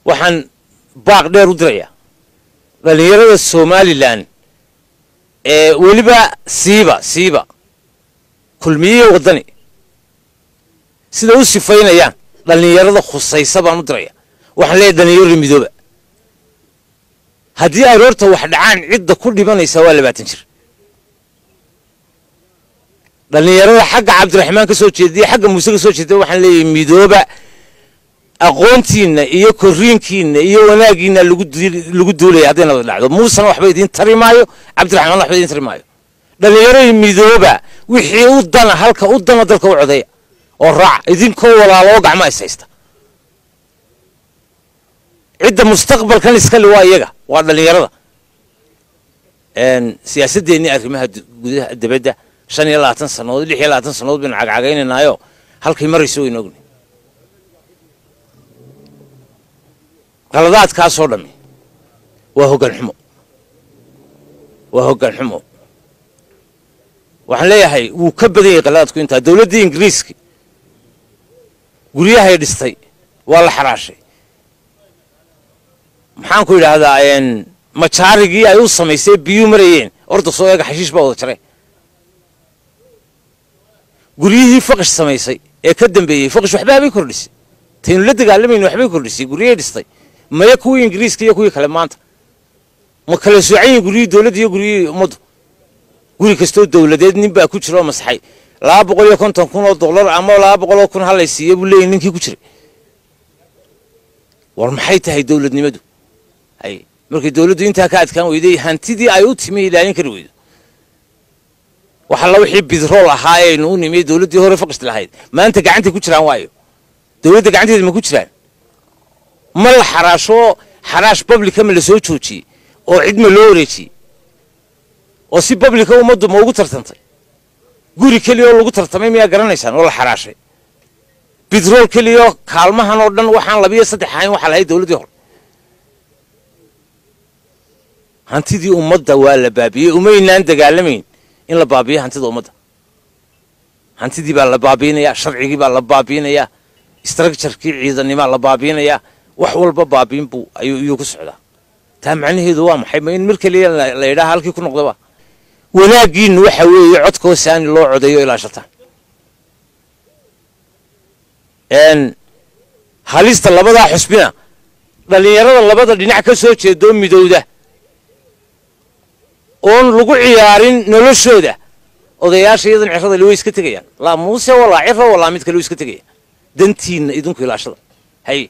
waxaan baaq dheer u dirayaa dhalinyarada Somaliland weliba siiba kulmiye wadani sida u sifaynayaan dhalinyarada khusaysa baan u diraya waxaan leeyahay dhalinyaro midooba haddii ay roorta wax dhacaan cidda ku dhimanaysa waa 20 jir dhalinyarada xagga Cabdiraxmaan ka soo jeediyay xagga Muuse ka soo jeediyay waxaan leeyahay midooba aqoontiina iyo koriinkiina iyo wanaagiina lagu duulay hadii nabad dhacdo Muuse waxba idin tarimaayo Cabdiraxmaan waxba idin tarimaayo dhalinyarada midooba wixii u dana halka u dana dalka u codeeya oo raac idinkoo walaalo gacmo haysta cidda mustaqbalkan iska leh waa iyaga waa dhalinyarada siyaasadeeni arrimaha gudaha dibadda 25 sanadood 26 sanadood baan cagcagaynaynayo halkii marayso way noogni qaladaadka soo dhami waa hoggaan xumo waxaan leeyahay wuu ka badan yahay qaladaadku inta dawladda Ingiriiska guriyaha ay dhistay waa la xaraashay maxaan ku yiraahdaa machaarigii ay u sameysay biyo marayeen orda soo eega xashiish baa wada jaray guriyihii faqash sameysay ee ka dambeeyay faqash waxba bay kordhisay tiin la dagaalameen waxbay kordhisay guriyaha dhistay maya kuwa Ingiriiska iyo kuwa kale maanta ma kala soocay guriyada dawladda iyo guriyada ummadda guri kasto dawladeed nin baa ku jiro masaxay $250,000 ama $200,000 hal ay siiyay buu leeyahay ninkii ku jiray war maxay tahay dawladnimadu ay markii dawladdu inta ka adkaan weyday hantidii ay u timi ilaalin kari weydo waxa la wixii bidrool ahaa ee uu nimay dawladdii hore faqast lahayd maanta gacanta ku jiraan waayo dawladda gacanteeda ma ku jiraan ma la xaraash public ma la soo joojiyay oo cid ma loo wareejiyay oo si public ummaddu ma ugu tartantay guri kaliya oo lagu tartamay miyaa garanaysaan oo la xaraashay bidrool kaliya kaalmahan oo dhan waxaan 2-3 hayn waxa lahayd dawladdii hore hantidii ummadda waa la baabiyay umaynaan dagaalamayn in la baabiyo hantida ummadda hantidii baa la baabinaya sharcigii baa la baabinaya structure-kii ciidanima la baabinaya wax walba baabin buu ayuu ku socdaa taa macnaheedu waa maxay ma in mar kaliya la yiraahdo halkii ku noqdaba wanaagiin waxa weeye codkoo saani loo codeeyo ilaa shatan halista labada xusbina dhalinyarada labada dhinac ka soo jeedo midowda oon lagu ciyaarin noloshooda odayaasha iyadan cirada loo iska tagayaan la Muuse wala cirro wala mid kale iska tagayaan dantiina idinku ilaashada hay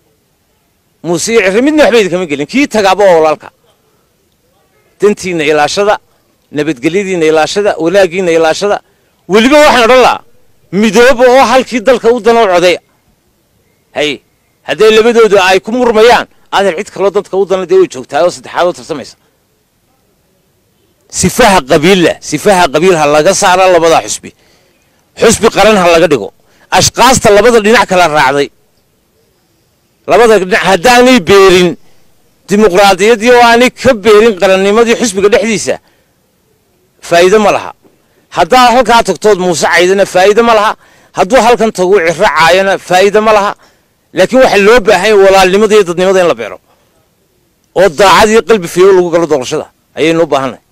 Muuse cirro midna waxba idinka gelin kii tagaaba walaalka dantiina ilaashada nabadgelyadiina ilaashada walaagiina ilaashada waliba waxaan oran laa midoobo oo halkii dalka u dano codeeya hay haday labadoodu ay ku murmayaan aad cid kale dadka u dano way joogtaa oo saddexaad oo tarsamaysa sifaha qabiilha laga saara labada xusbi qaran ha laga dhigo ashqaasta labada dhinac kala raacday labada dhinac hadaanay beerin dimuqraadiyadii oo aanay ka beerin qarannimadii xusbiga dhexdiisa faa'iido ma laha hadaa halka tagtood Muuse caydana faa'iido ma laha haduu halkan tago ciraacayana faa'iido ma laha laakiin waxa loo baahan yahay walaalnimada iyo dadnimada in la beero oo daacad iyo qalbi fiyo lagu galo doorashada ayaynu u baahanay